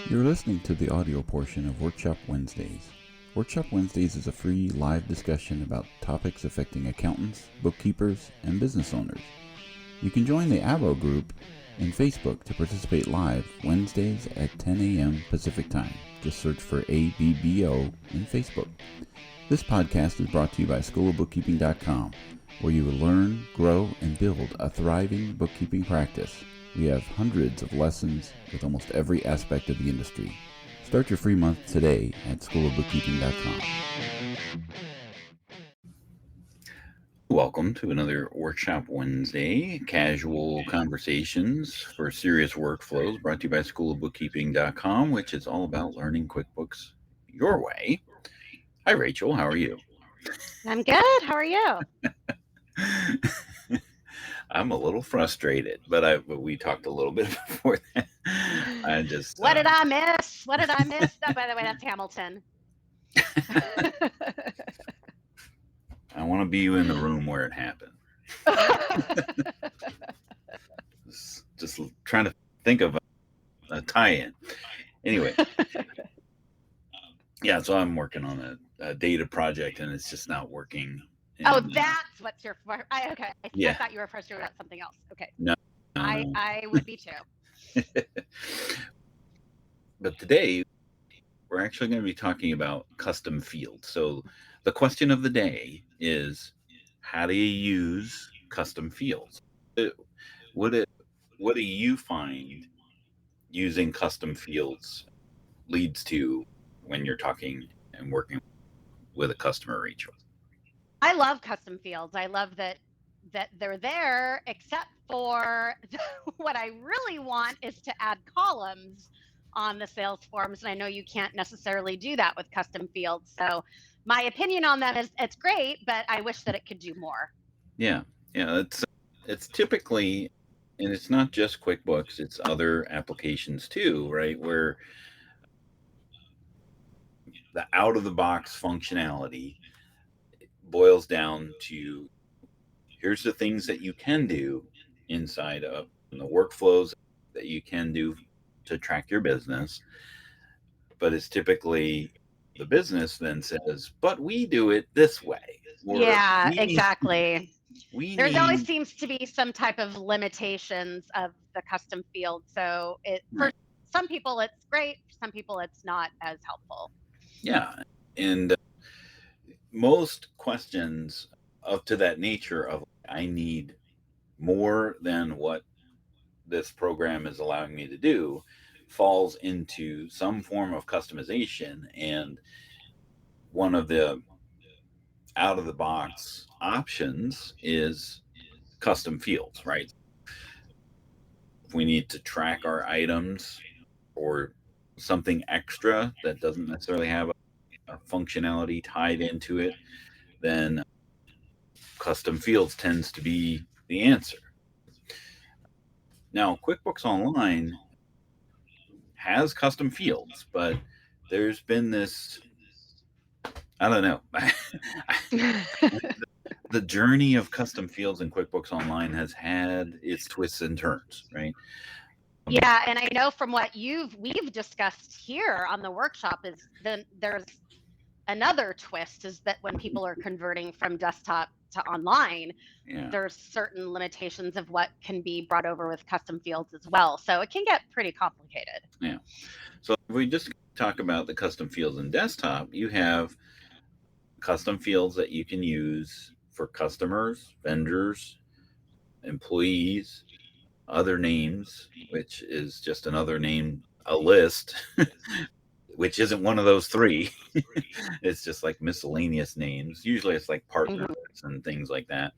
You're listening to the audio portion of Workshop Wednesdays. Workshop Wednesdays is a free live discussion about topics affecting accountants, bookkeepers, and business owners. You can join the ABO group in Facebook to participate live Wednesdays at 10 a.m. Pacific Time. Just search for ABBO in Facebook. This podcast is brought to you by Schoolofbookkeeping.com, where you will learn, grow, and build a thriving bookkeeping practice. We have hundreds of lessons with almost every aspect of the industry. Start your free month today at Schoolofbookkeeping.com. Welcome to another Workshop Wednesday, casual conversations for serious workflows, brought to you by Schoolofbookkeeping.com, which is all about learning QuickBooks your way. Hi, Rachel. How are you? I'm good. How are you? I'm a little frustrated, but we talked a little bit before that. I just What did I miss? What did I miss? Oh, by the way, that's Hamilton. I want to be in the room where it happened. just trying to think of a tie-in. Anyway, yeah. So I'm working on a data project, and it's just not working. And, that's what's your. Okay, yeah. I thought you were frustrated about something else. Okay. No. I would be too. But today, we're actually going to be talking about custom fields. So the question of the day is, how do you use custom fields? What do you find using custom fields leads to when you're talking and working with a customer, Rachel? I love custom fields. I love that they're there, except for what I really want is to add columns on the sales forms. And I know you can't necessarily do that with custom fields. So my opinion on that is it's great, but I wish that it could do more. Yeah. It's typically, and it's not just QuickBooks, it's other applications too, right? Where the out-of-the-box functionality boils down to, here's the things that you can do inside of the workflows that you can do to track your business. But it's typically the business then says, but we do it this way. Yeah, exactly. There always seems to be some type of limitations of the custom field. So for some people, it's great. For some people, it's not as helpful. Yeah. And most questions up to that nature of, I need more than what this program is allowing me to do, falls into some form of customization. And one of the out-of-the-box options is custom fields, right? If we need to track our items or something extra that doesn't necessarily have a functionality tied into it, then custom fields tends to be the answer. Now, QuickBooks Online has custom fields, but there's been this, I don't know, the journey of custom fields in QuickBooks Online has had its twists and turns, right? Yeah, and I know from what we've discussed here on the workshop is then there's another twist, is that when people are converting from desktop to online, there's certain limitations of what can be brought over with custom fields as well. So it can get pretty complicated. Yeah. So if we just talk about the custom fields in desktop, you have custom fields that you can use for customers, vendors, employees, other names, which is just another name, a list, which isn't one of those three. It's just like miscellaneous names. Usually it's like partners and things like that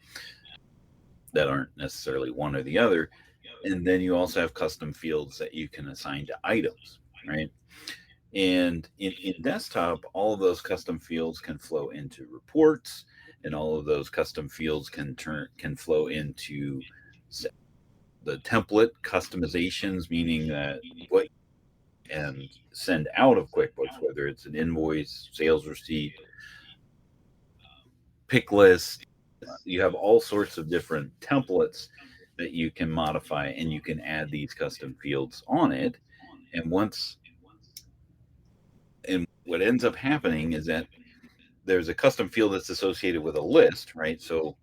aren't necessarily one or the other. And then you also have custom fields that you can assign to items, right? And in desktop, all of those custom fields can flow into reports, and all of those custom fields can flow into the template customizations, meaning that what and send out of QuickBooks, whether it's an invoice, sales receipt, pick list, you have all sorts of different templates that you can modify, and you can add these custom fields on it. And once And what ends up happening is that there's a custom field that's associated with a list, right? So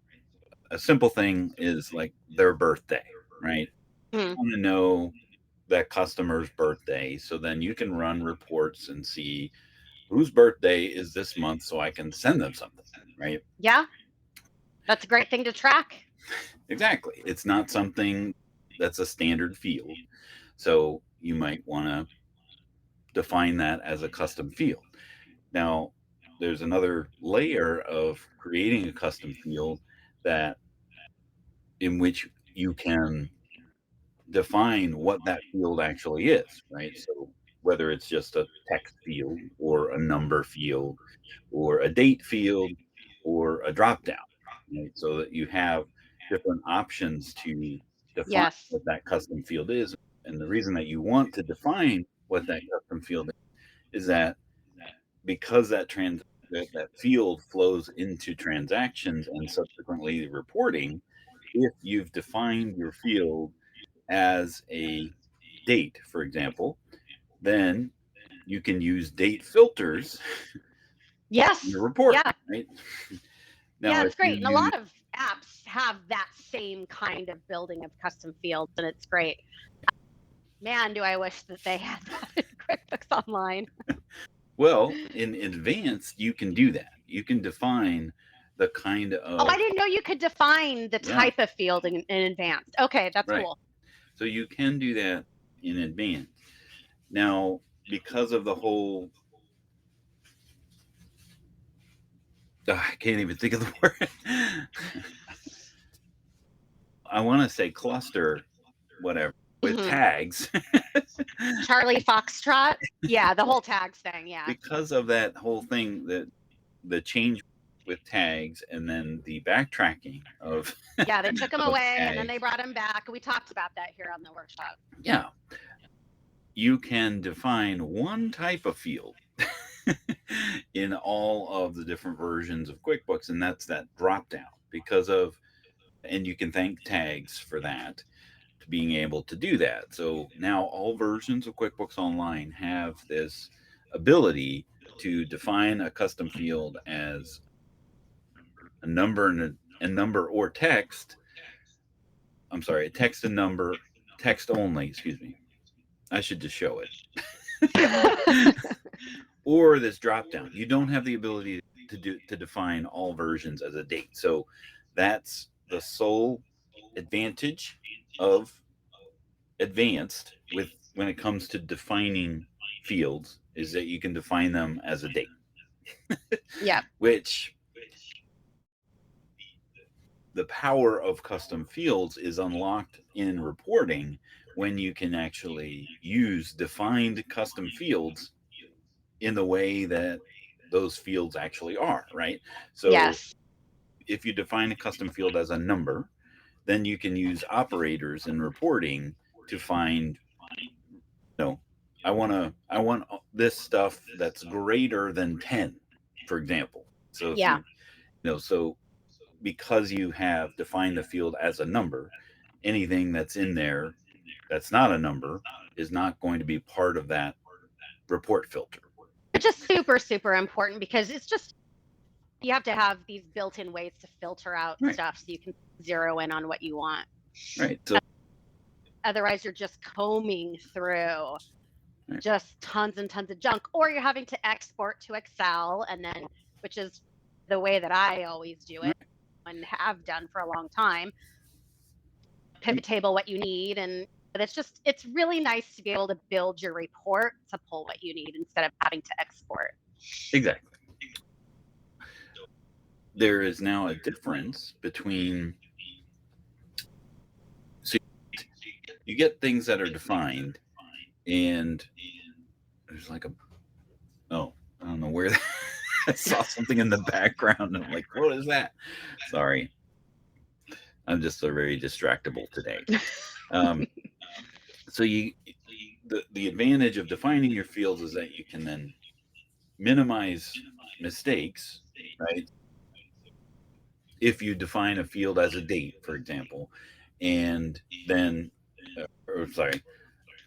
a simple thing is like their birthday, right? You Mhm. want to know that customer's birthday. So then you can run reports and see whose birthday is this month so I can send them something, right? Yeah, that's a great thing to track. Exactly. It's not something that's a standard field. So you might want to define that as a custom field. Now, there's another layer of creating a custom field that in which you can define what that field actually is, right? So whether it's just a text field or a number field or a date field or a drop down, right? So that you have different options to define Yes. what that custom field is. And the reason that you want to define what that custom field is that because that field flows into transactions and subsequently reporting, if you've defined your field as a date, for example, then you can use date filters in your Yes. report, Yeah. right? Now, Yeah, if it's you great. And a use lot of apps have that same kind of building of custom fields, and it's great. Man, do I wish that they had that in QuickBooks Online. well, in advanced, you can do that. You can define the kind Oh, I of didn't know you could define the yeah, type of field in advance. Okay, that's right. cool. So you can do that in advance. Now, because of the whole I can't even think of the word. I want to say cluster, whatever, with Mhm. tags. Charlie Foxtrot. Yeah, the whole tags thing. Yeah. Because of that whole thing, that the change with tags and then the backtracking of Yeah, they took them of away and then they tags. brought them back. We talked about that here on the workshop. Yeah, you can define one type of field in all of the different versions of QuickBooks, and that's that drop down because of, and you can thank tags for that, to being able to do that. So now all versions of QuickBooks Online have this ability to define a custom field as a number and a number or text. I'm sorry, text and number, text only, excuse me. I should just show it. Or this drop down. You don't have the ability to define all versions as a date. So that's the sole advantage of advanced with when it comes to defining fields is that you can define them as a date, Yeah. which the power of custom fields is unlocked in reporting when you can actually use defined custom fields in the way that those fields actually are, right? So Yes. if you define a custom field as a number, then you can use operators in reporting to find, no, I want this stuff that's greater than 10, for example. So if Yeah. so because you have defined the field as a number, anything that's in there that's not a number is not going to be part of that report filter. Which is super, super important because it's just, you have to have these built-in ways to filter out Right. stuff so you can zero in on what you want. Right. So Otherwise, you're just combing through right. just tons and tons of junk, or you're having to export to Excel, and then, which is the way that I always do it Right. and have done for a long time. Pivot table what you need, and it's really nice to be able to build your report to pull what you need instead of having to export. Exactly. There is now a difference between, so you get things that are defined, and there's like a, oh, I don't know where that, I saw something in the background and I'm like, what is that? Sorry. I'm just a very distractible today. So the advantage of defining your fields is that you can then minimize mistakes, right? If you define a field as a date, for example, and then, or sorry,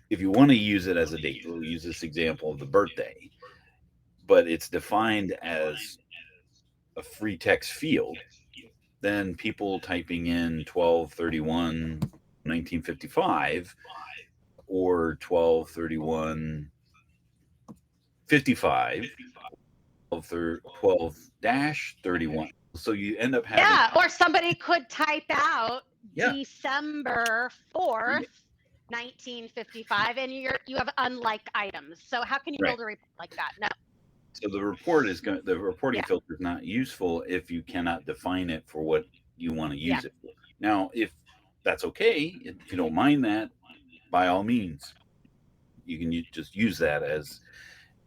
if you want to use it as a date, we'll use this example of the birthday. but it's defined as a free text field, then people typing in 12/31/1955 or 12/31/55, 12-31. So you end up having, Yeah, or somebody could type out yeah, December 4th, 1955, and you have unlike items. So how can you right. build a report like that? No. So the reporting Yeah. filter is not useful if you cannot define it for what you want to Yeah. use it for. Now, if that's okay, if you don't mind that, by all means, you can just use that as,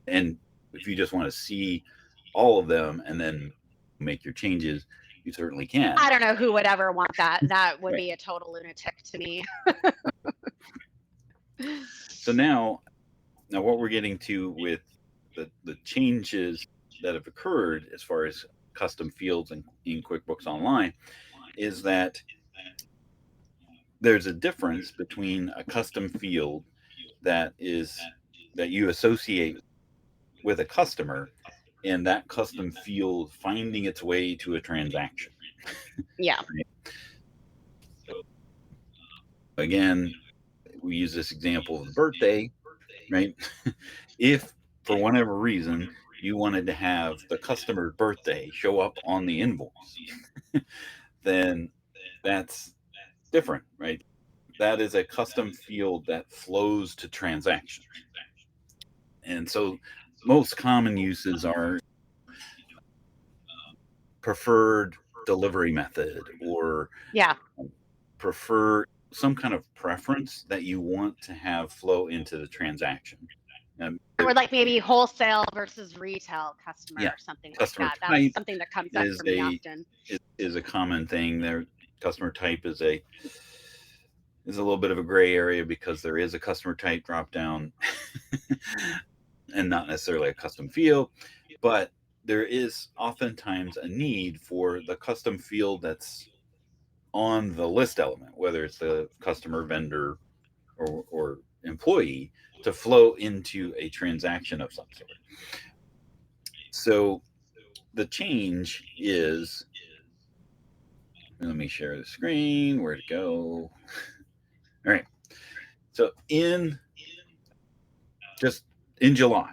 and if you just want to see all of them and then make your changes, you certainly can. I don't know who would ever want that. That would Right. be a total lunatic to me. So now what we're getting to with the changes that have occurred as far as custom fields in QuickBooks Online is that there's a difference between a custom field that you associate with a customer and that custom field finding its way to a transaction. Yeah. So again, we use this example of the birthday, right? If for whatever reason you wanted to have the customer's birthday show up on the invoice, then that's different, right? That is a custom field that flows to transactions. And so most common uses are preferred delivery method or Yeah. prefer some kind of preference that you want to have flow into the transaction. Or like maybe wholesale versus retail customer Yeah, or something like customer that. That's type something that comes up for me often. is a common thing. There, customer type is a little bit of a gray area because there is a customer type drop down and not necessarily a custom field, but there is oftentimes a need for the custom field that's on the list element, whether it's the customer, vendor, or employee, to flow into a transaction of some sort. So the change is, let me share the screen. Where'd it go? All right. So just in July,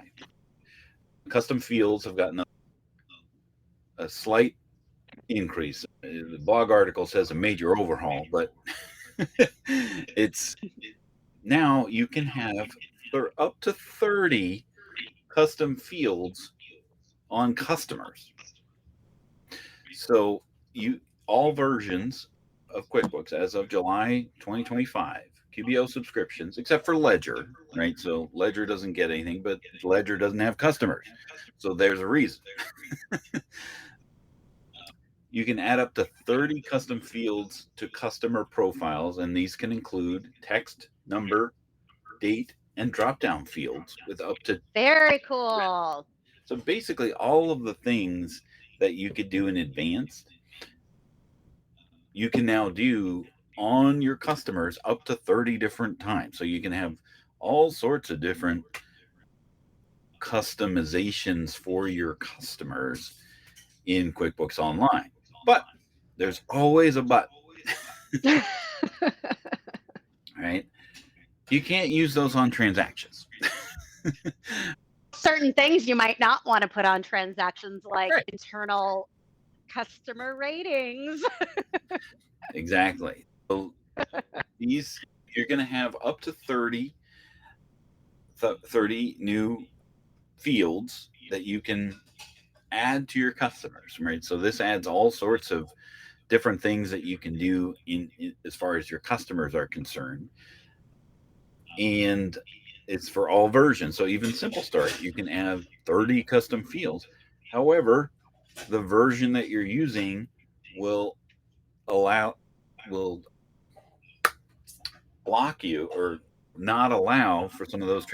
custom fields have gotten a slight increase. The blog article says a major overhaul, but it's now you can have up to 30 custom fields on customers. So all versions of QuickBooks as of July 2025, QBO subscriptions, except for Ledger, right? So Ledger doesn't get anything, but Ledger doesn't have customers. So there's a reason. You can add up to 30 custom fields to customer profiles, and these can include text, number, date, and drop-down fields with up to. Very cool. So basically all of the things that you could do in advanced, you can now do on your customers up to 30 different times. So you can have all sorts of different customizations for your customers in QuickBooks Online. But there's always a but. Right? You can't use those on transactions. Certain things you might not want to put on transactions, like Right. internal customer ratings. Exactly. So you're going to have up to 30 new fields that you can add to your customers, right? So this adds all sorts of different things that you can do in as far as your customers are concerned. And it's for all versions. So even Simple Start, you can add 30 custom fields. However, the version that you're using will block you or not allow for some of those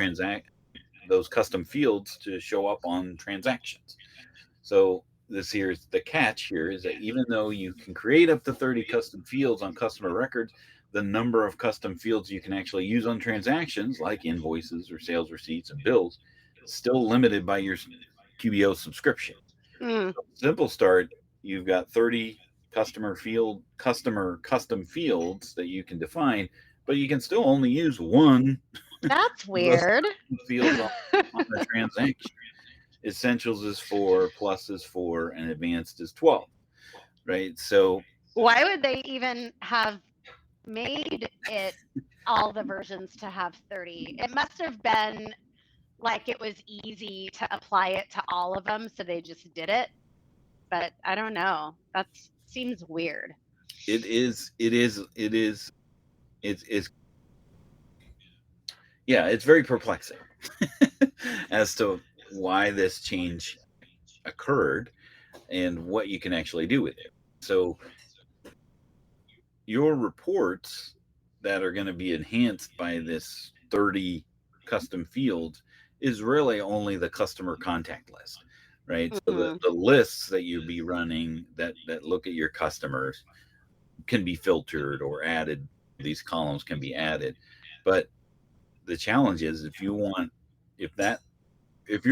custom fields to show up on transactions. So here's the catch here is that even though you can create up to 30 custom fields on customer records, the number of custom fields you can actually use on transactions like invoices or sales receipts and bills is still limited by your QBO subscription. Mm. So Simple Start, you've got 30 customer custom fields that you can define, but you can still only use one That's of those weird. fields on the transaction. Essentials is 4, Plus is 4, and Advanced is 12. Right? So Why would they even have made it all the versions to have 30? It must have been like it was easy to apply it to all of them, so they just did it. But I don't know. That seems weird. it's yeah, it's very perplexing as to why this change occurred and what you can actually do with it. So your reports that are going to be enhanced by this 30 custom fields is really only the customer contact list, right? So Mm-hmm. the lists that you'd be running that look at your customers can be filtered or added. These columns can be added. But the challenge is if you're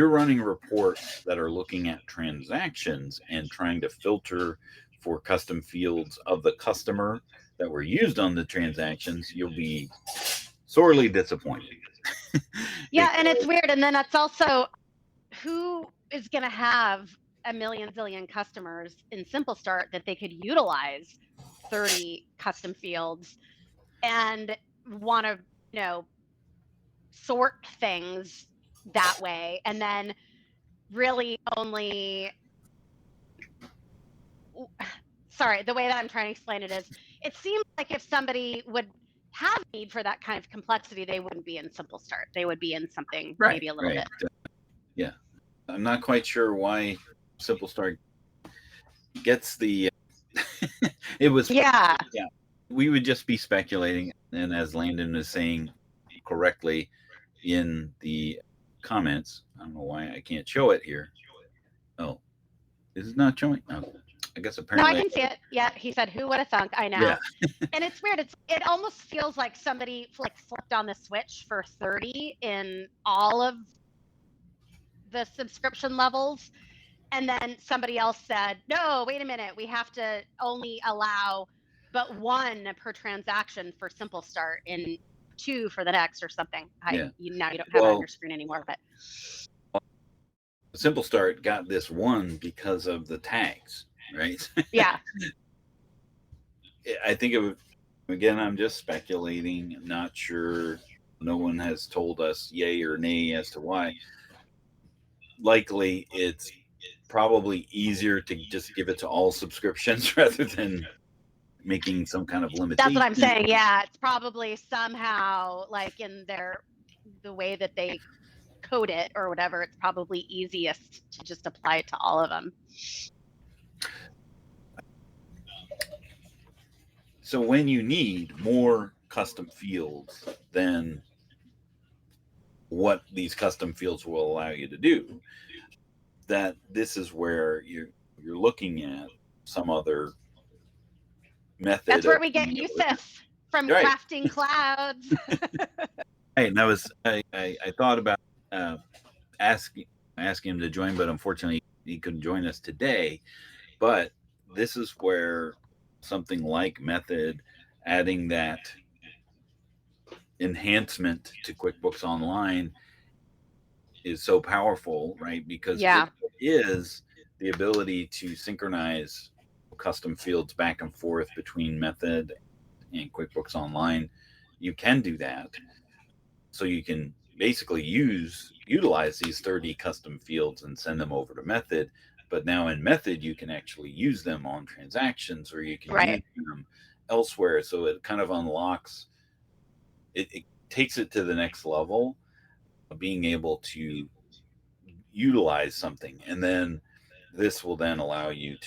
running reports that are looking at transactions and trying to filter for custom fields of the customer that were used on the transactions, you'll be sorely disappointed. Yeah, and it's weird. And then that's also, who is going to have a million zillion customers in Simple Start that they could utilize 30 custom fields and want to, sort things that way, and then really only, sorry, the way that I'm trying to explain it is, it seems like if somebody would have need for that kind of complexity, they wouldn't be in Simple Start. They would be in something maybe a little bit. Yeah. I'm not quite sure why Simple Start gets the it was Yeah. We would just be speculating, and as Landon is saying correctly in the comments, I don't know why I can't show it here. Oh, is it not showing? Oh, I guess No, apparently I can see it. Yeah, he said, "Who would have thunk?" I know. Yeah. And it's weird. It almost feels like somebody flipped on the switch for 30 in all of the subscription levels, and then somebody else said, "No, wait a minute. We have to only allow but one per transaction for Simple Start and 2 for the next," or something. Yeah. Now you don't have it on your screen anymore, but Simple Start got this one because of the tags, right? yeah. I think it would, again, I'm just speculating, not sure. No one has told us yay or nay as to why. Likely it's probably easier to just give it to all subscriptions rather than making some kind of limitation. That's what I'm saying. Yeah, it's probably somehow like in the way that they code it or whatever, it's probably easiest to just apply it to all of them. So when you need more custom fields than what these custom fields will allow you to do, that this is where you're looking at some other method. That's where we get Yusuf from Crafting Clouds. Right, and I thought about asking him to join, but unfortunately he couldn't join us today. But this is where something like Method, adding that enhancement to QuickBooks Online, is so powerful, right? Because it is the ability to synchronize custom fields back and forth between Method and QuickBooks Online. You can do that. So you can basically utilize these 30 custom fields and send them over to Method. But now in Method, you can actually use them on transactions, or you can use them elsewhere. So it kind of unlocks, it takes it to the next level of being able to utilize something. And then this will then allow you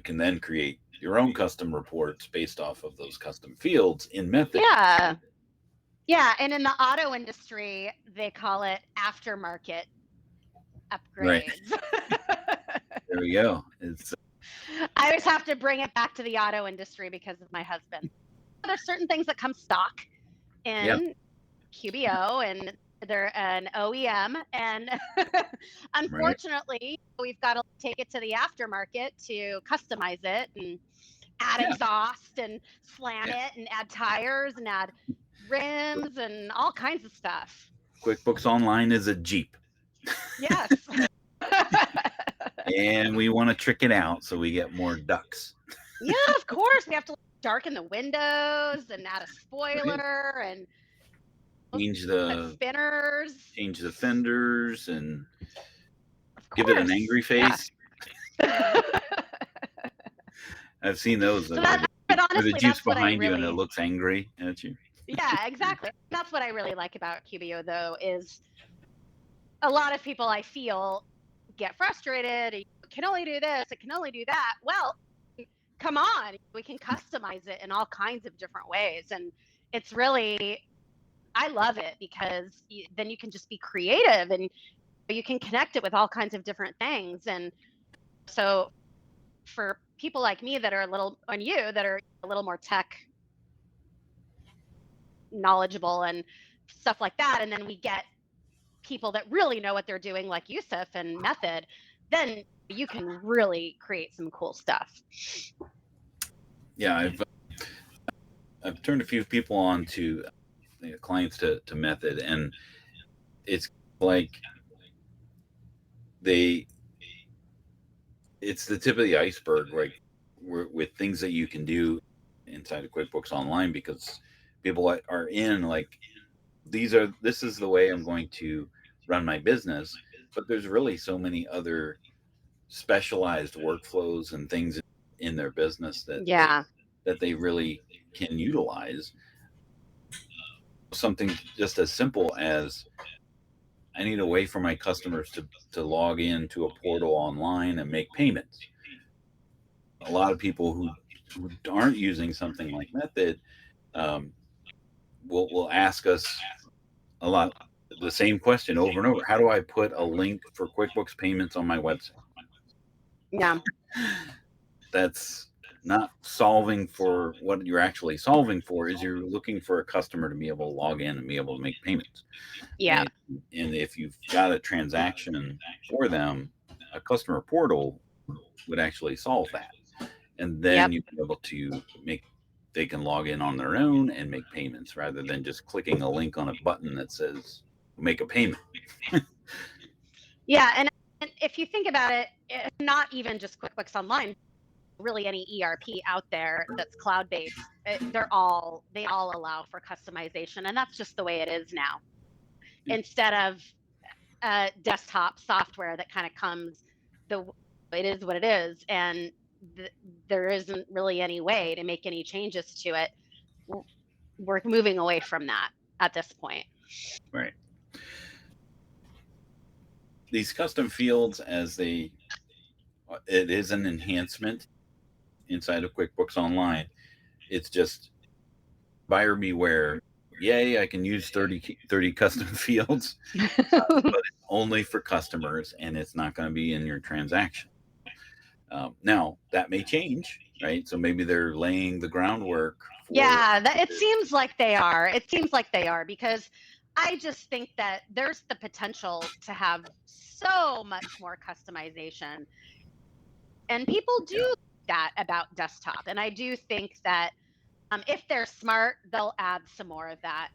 can then create your own custom reports based off of those custom fields in Method. Yeah. Yeah, and in the auto industry, they call it aftermarket upgrades. There we go. I always have to bring it back to the auto industry because of my husband. There's certain things that come stock in QBO, and they're an OEM, and unfortunately, we've got to take it to the aftermarket to customize it and add Yeah. exhaust and slant Yeah. it and add tires and add rims and all kinds of stuff. QuickBooks Online is a Jeep. Yes. And we want to trick it out so we get more ducks. Yeah, of course. We have to darken the windows and add a spoiler and Change put the spinners. fenders and Of give it an course. angry face. Yeah. I've seen those So where but the honestly, Jeep's that's what I behind you and it really, looks angry at you. yeah, exactly. That's what I really like about QBO, though, is a lot of people I feel get frustrated. It can only do this, it can only do that. Well, come on, we can customize it in all kinds of different ways. And it's really, I love it because then you can just be creative and you can connect it with all kinds of different things. And so for people like me that are a little, and you that are a little more tech knowledgeable and stuff like that, and then we get people that really know what they're doing, like Yusuf and Method, then you can really create some cool stuff. Yeah, I've turned a few people on to clients to Method, and it's like it's the tip of the iceberg, like with things that you can do inside of QuickBooks Online, because people are in like this is the way I'm going to run my business, but there's really so many other specialized workflows and things in their business Yeah. that they really can utilize. Something just as simple as I need a way for my customers to log into a portal online and make payments. A lot of people who aren't using something like Method will ask us a lot the same question over and over. How do I put a link for QuickBooks payments on my website? Yeah. That's not solving for what you're actually solving for. Is you're looking for a customer to be able to log in and be able to make payments. Yeah. And if you've got a transaction for them, a customer portal would actually solve that. And then you'd be able to they can log in on their own and make payments rather than just clicking a link on a button that says make a payment. Yeah. And if you think about it, it's not even just QuickBooks Online, really any ERP out there that's cloud-based, they all allow for customization. And that's just the way it is now. Instead of desktop software that kind of comes, it is what it is. And there isn't really any way to make any changes to it. We're moving away from that at this point. Right. These custom fields, it is an enhancement inside of QuickBooks Online. It's just buyer beware. Yay, I can use 30 custom fields, but it's only for customers, and it's not going to be in your transaction. Now, that may change, right? So maybe they're laying the groundwork. It seems like they are. It seems like they are, because I just think that there's the potential to have so much more customization. And people do that about desktop. And I do think that if they're smart, they'll add some more of that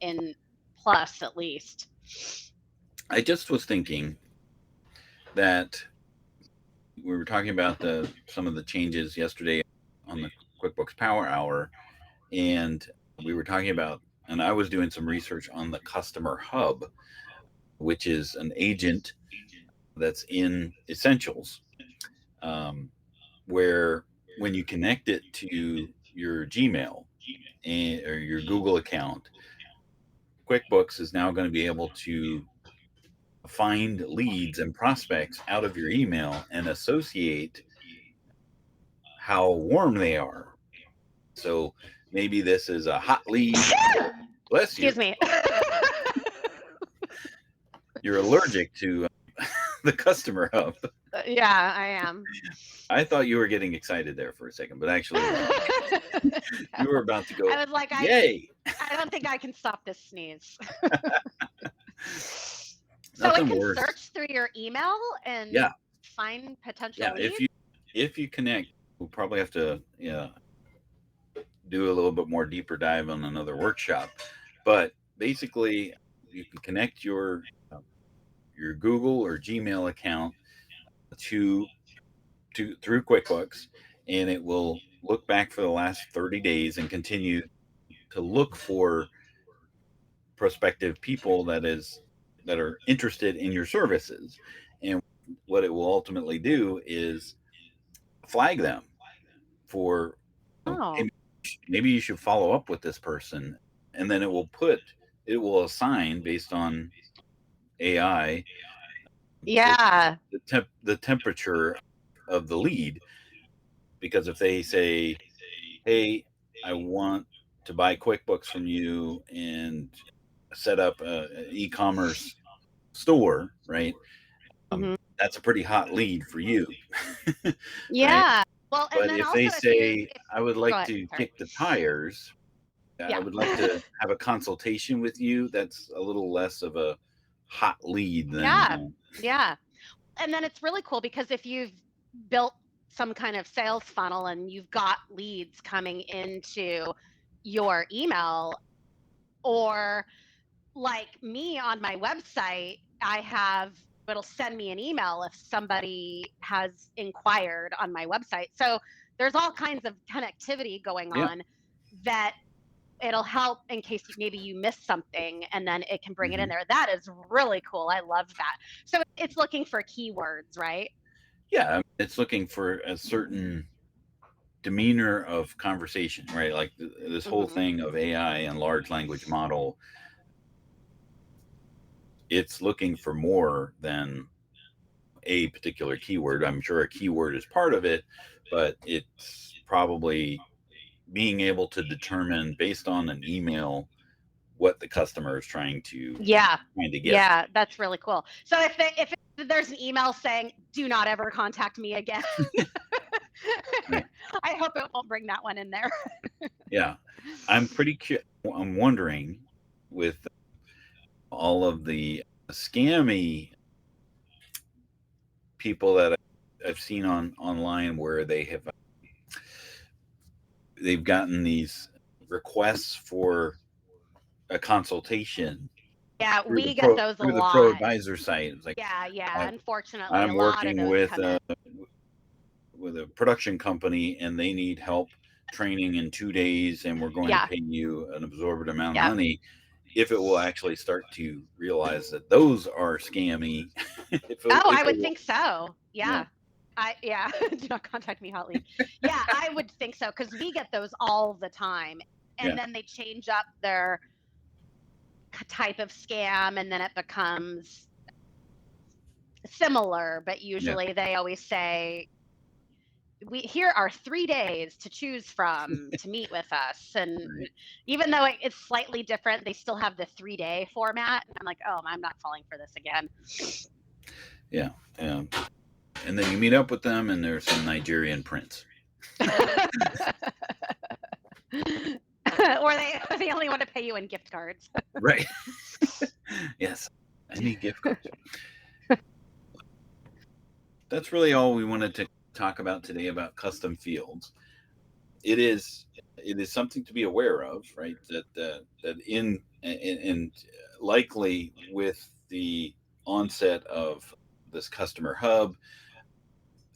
in Plus, at least. I just was thinking that we were talking about some of the changes yesterday on the QuickBooks Power Hour, and we were talking about, and I was doing some research on the Customer Hub, which is an agent that's in Essentials, where when you connect it to your Gmail or your Google account, QuickBooks is now going to be able to find leads and prospects out of your email and associate how warm they are. So maybe this is a hot lead. Bless you. Excuse me. You're allergic to the Customer Hub. Yeah, I am. I thought you were getting excited there for a second, but actually you were No. about to I go, was like, yay. I don't think I can stop this sneeze. So it Nothing can worse. search through your email and Yeah. find potential Yeah. leads. If you connect, we'll probably have to, yeah, do a little bit more deeper dive on another workshop. But basically, you can connect your Google or Gmail account to through QuickBooks, and it will look back for the last 30 days and continue to look for prospective people that are interested in your services. And what it will ultimately do is flag them for, Oh, hey, maybe you should follow up with this person, and then it will assign based on AI the yeah. the temperature of the lead. Because if they say, hey, I want to buy QuickBooks from you and set up an e-commerce store, right? Hmm. That's a pretty hot lead for you, right? Yeah. Well, and But then if also they say, if I would go like ahead, to sorry. kick the tires, I Yeah. would like to have a consultation with you, that's a little less of a hot lead than, Yeah. Yeah. And then it's really cool because if you've built some kind of sales funnel and you've got leads coming into your email, or like me on my website, I have it'll send me an email if somebody has inquired on my website. So there's all kinds of connectivity going yeah. on that it'll help in case maybe you miss something and then it can bring it in Mhm. there. That is really cool. I love that. So it's looking for keywords, right? Yeah, it's looking for a certain demeanor of conversation, right? Like this whole Hmm. thing of AI and large language model, it's looking for more than a particular keyword. I'm sure a keyword is part of it, but it's probably being able to determine based on an email what the customer is Yeah. trying to get. Yeah, that's really cool. So if there's an email saying do not ever contact me again, Right. I hope it won't bring that one in there. Yeah. I'm wondering with all of the scammy people that I've seen online where they've gotten these requests for a consultation Yeah, we get those a through the pro lot. advisor site. It's like, Yeah, yeah. uh, Unfortunately, a I'm lot of working those come in. with a production company and they need help training in 2 days, and we're going to Yeah, pay you an absorbent amount of yeah. money. If it will actually start to realize that those are scammy, Oh, if I it would will, think so. yeah, Yeah. Yeah, do not contact me, hot lead. Yeah, I would think so because we get those all the time. And yeah, then they change up their type of scam and then it becomes similar, but yeah, usually they always say, we here are 3 days to choose from to meet with us. And right, even though it's slightly different, they still have the 3 day format. I'm like, oh, I'm not falling for this again. yeah, yeah. And then you meet up with them, and there's some Nigerian prince. Or they only want to pay you in gift cards. Right. Yes. I need gift cards. That's really all we wanted to talk about today about custom fields. It is something to be aware of, right? That in and likely with the onset of this customer hub,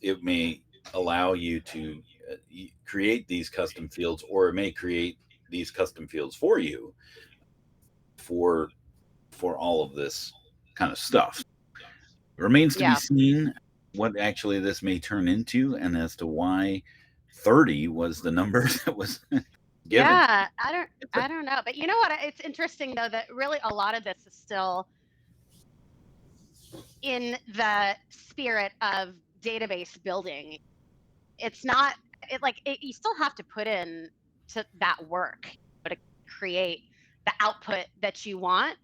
it may allow you to create these custom fields, or it may create these custom fields for you for all of this kind of stuff. It remains to be Yeah. seen what actually this may turn into, and as to why 30 was the number that was given. Yeah, It's a I don't know. But you know what? It's interesting though that really a lot of this is still in the spirit of database building. It's not you still have to put in to that work to create the output that you want.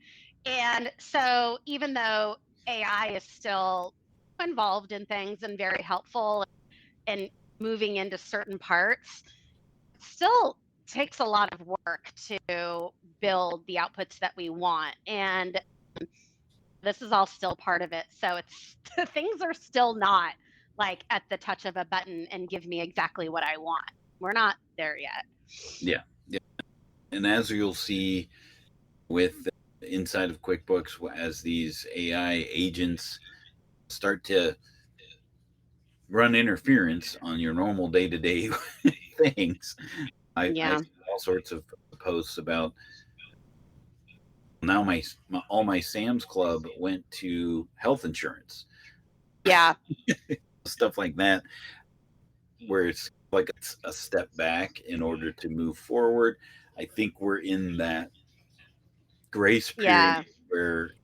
And so even though AI is still involved in things and very helpful and moving into certain parts, it still takes a lot of work to build the outputs that we want. And this is all still part of it. So it's things are still not like at the touch of a button and give me exactly what I want. We're not there yet. Yeah. Yeah. And as you'll see with inside of QuickBooks, as these AI agents start to run interference on your normal day-to-day things, I Yeah. see all sorts of posts about now all my Sam's Club went to health insurance. Yeah. Stuff like that, where it's like a step back in order to move forward. I think we're in that grace period Yeah. where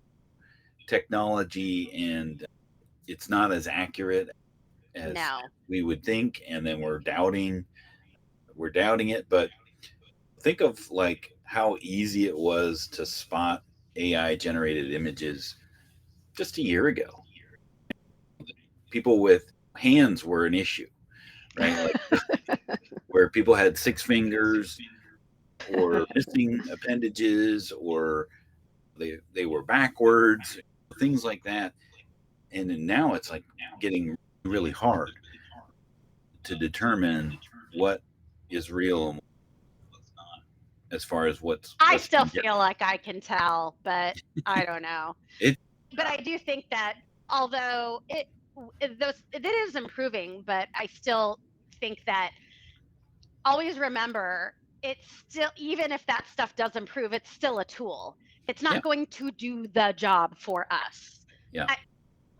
technology and it's not as accurate as No. we would think, and then we're doubting it. But think of like how easy it was to spot AI generated images just a year ago. People with hands were an issue, right? Like where people had 6 fingers or missing appendages, or they were backwards, things like that. And then now it's like getting really hard to determine what is real and what's not, as far as I what's still being feel like I can tell, but I don't know. it. But I do think that although it is improving, but I still think that always remember it's still, even if that stuff does improve, it's still a tool. It's Yeah, not going to do the job for us. yeah.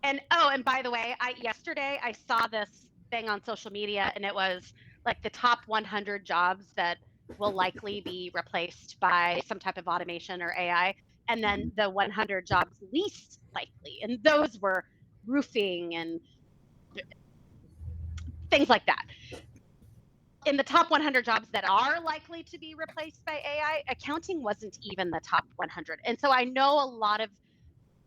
And by the way, yesterday I saw this thing on social media, and it was like the top 100 jobs that will likely be replaced by some type of automation or AI, and then Mhm. the 100 jobs least likely, and those were roofing and things like that. In the top 100 jobs that are likely to be replaced by AI, accounting wasn't even the top 100. And so I know a lot of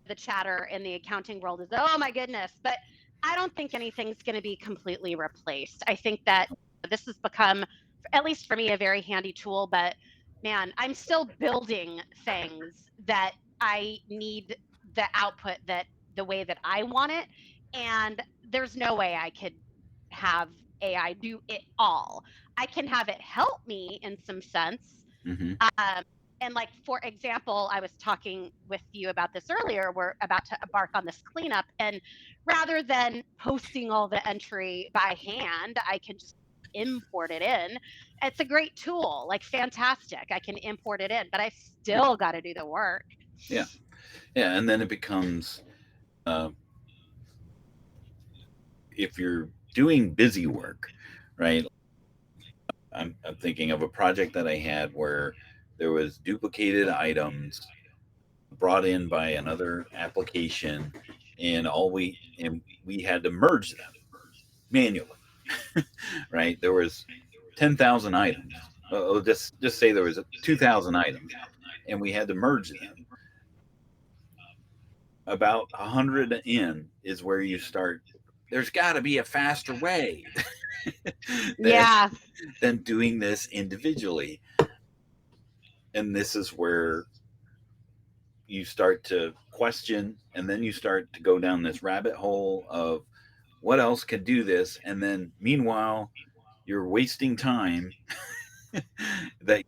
the chatter in the accounting world is, oh my goodness, but I don't think anything's going to be completely replaced. I think that this has become, at least for me, a very handy tool. But man, I'm still building things that I need the output that the way that I want it. And there's no way I could have AI do it all. I can have it help me in some sense. Mhm. Um, and like, for example, I was talking with you about this earlier. We're about to embark on this cleanup, and rather than posting all the entry by hand, I can just import it in. It's a great tool, like fantastic. I can import it in, but I still got to do the work. Yeah, yeah. And then it becomes uh, if you're doing busy work, right? I'm thinking of a project that I had where there was duplicated items brought in by another application, and we had to merge them manually. Right? There was 10,000 items. Just say there was 2,000 items, and we had to merge them. About 100 in is where you start. There's got to be a faster way than Yeah, than doing this individually, and this is where you start to question, and then you start to go down this rabbit hole of what else could do this, and then meanwhile you're wasting time that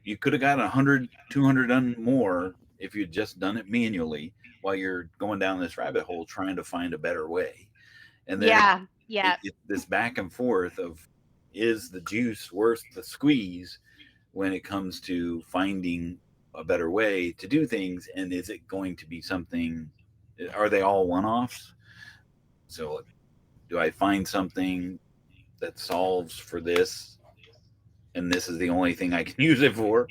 you could have got 100, 200 done more if you'd just done it manually, while you're going down this rabbit hole trying to find a better way. And then yeah, yeah, it's this back and forth of, is the juice worth the squeeze when it comes to finding a better way to do things? And is it going to be something, are they all one-offs? So do I find something that solves for this, and this is the only thing I can use it for?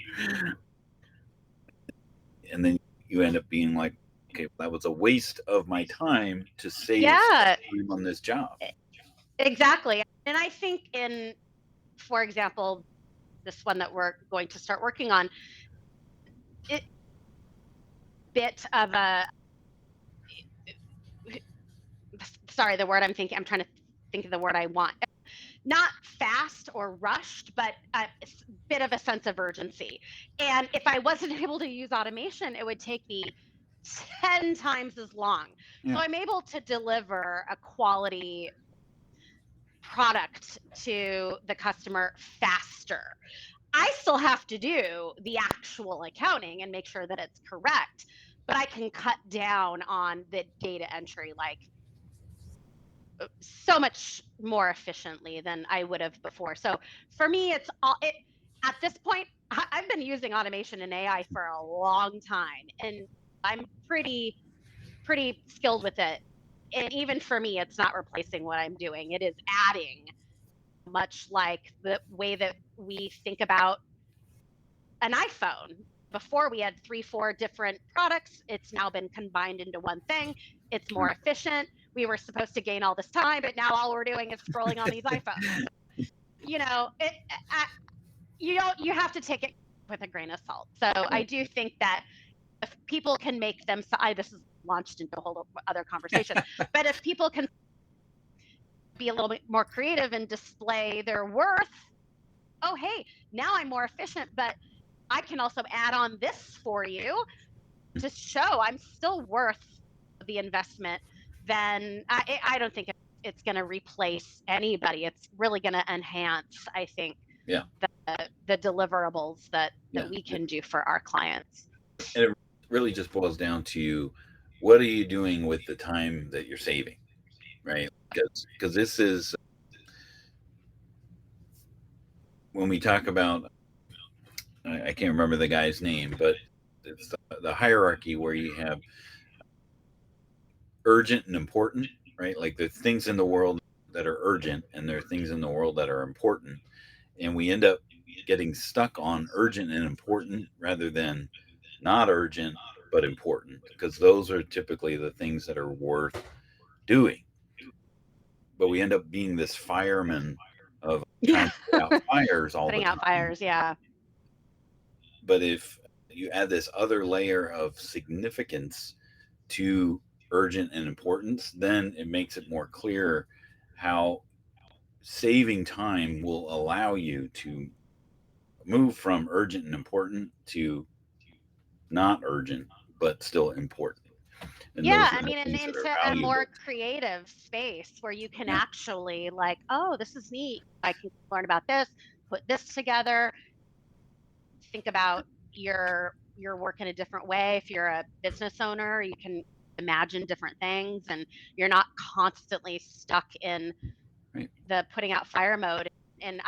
And then you end up being like, okay, that was a waste of my time to save yeah, time on this job. exactly. And I think for example, this one that we're going to start working on, it bit of a sorry, the word I'm trying to think of the word I want. Not fast or rushed, but a bit of a sense of urgency. And if I wasn't able to use automation, it would take me 10 times as long. Yeah. So I'm able to deliver a quality product to the customer faster. I still have to do the actual accounting and make sure that it's correct, but I can cut down on the data entry like so much more efficiently than I would have before. So for me, it's all it at this point. I've been using automation and AI for a long time, and I'm pretty skilled with it. And even for me, it's not replacing what I'm doing. It is adding, much like the way that we think about an iPhone. Before we had 3-4 different products. It's now been combined into one thing. It's more efficient. We were supposed to gain all this time, but now all we're doing is scrolling on these iPhones. You know, you have to take it with a grain of salt. So I do think that if people can make them, this is launched into a whole other conversation, but if people can be a little bit more creative and display their worth, oh, hey, now I'm more efficient, but I can also add on this for you to show I'm still worth the investment. Then I don't think it's going to replace anybody. It's really going to enhance, I think, the deliverables that we can do for our clients. And it really just boils down to what are you doing with the time that you're saving, right? Because this is when we talk about, I can't remember the guy's name, but it's the hierarchy where you have urgent and important, right? Like there's things in the world that are urgent and there are things in the world that are important. And we end up getting stuck on urgent and important rather than not urgent, but important, because those are typically the things that are worth doing. But we end up being this fireman of trying to put out fires all the time. Putting out fires, yeah. But if you add this other layer of significance to urgent and importance, then it makes it more clear how saving time will allow you to move from urgent and important to not urgent, but still important. And into a more creative space where you can actually like, oh, this is neat. I can learn about this, put this together, think about your work in a different way. If you're a business owner, you can imagine different things and you're not constantly stuck in the putting out fire mode. And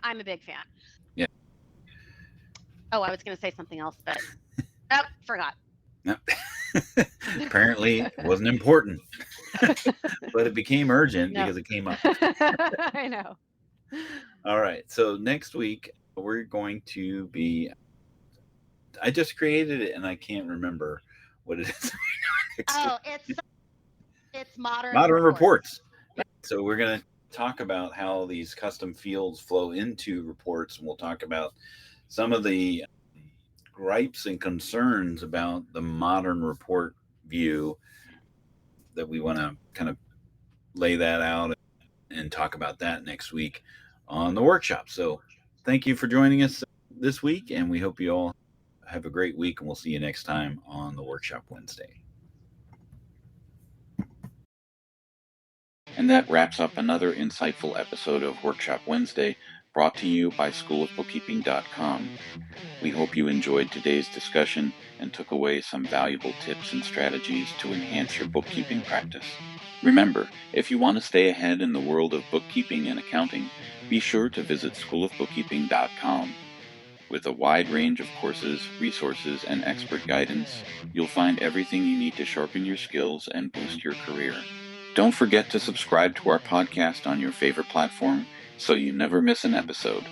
I'm a big fan. Yeah. Oh, I was going to say something else, but forgot. No. Apparently it wasn't important, but it became urgent because it came up. I know. All right. So next week we're going to be, I just created it and I can't remember what it is. It's modern reports. So we're going to talk about how these custom fields flow into reports, and we'll talk about some of the gripes and concerns about the modern report view that we want to kind of lay that out and talk about that next week on the workshop. So thank you for joining us this week, and we hope you all have a great week, and we'll see you next time on the Workshop Wednesday. And that wraps up another insightful episode of Workshop Wednesday, brought to you by Schoolofbookkeeping.com. We hope you enjoyed today's discussion and took away some valuable tips and strategies to enhance your bookkeeping practice. Remember, if you want to stay ahead in the world of bookkeeping and accounting, be sure to visit Schoolofbookkeeping.com. With a wide range of courses, resources, and expert guidance, you'll find everything you need to sharpen your skills and boost your career. Don't forget to subscribe to our podcast on your favorite platform so you never miss an episode.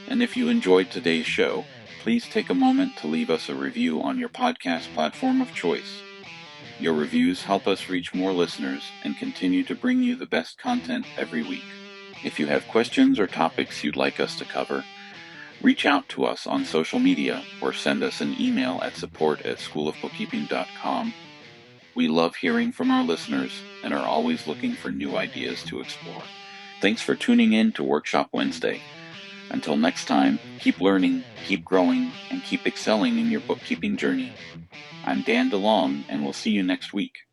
And if you enjoyed today's show, please take a moment to leave us a review on your podcast platform of choice. Your reviews help us reach more listeners and continue to bring you the best content every week. If you have questions or topics you'd like us to cover, reach out to us on social media or send us an email at support@schoolofbookkeeping.com. We love hearing from our listeners and are always looking for new ideas to explore. Thanks for tuning in to Workshop Wednesday. Until next time, keep learning, keep growing, and keep excelling in your bookkeeping journey. I'm Dan DeLong, and we'll see you next week.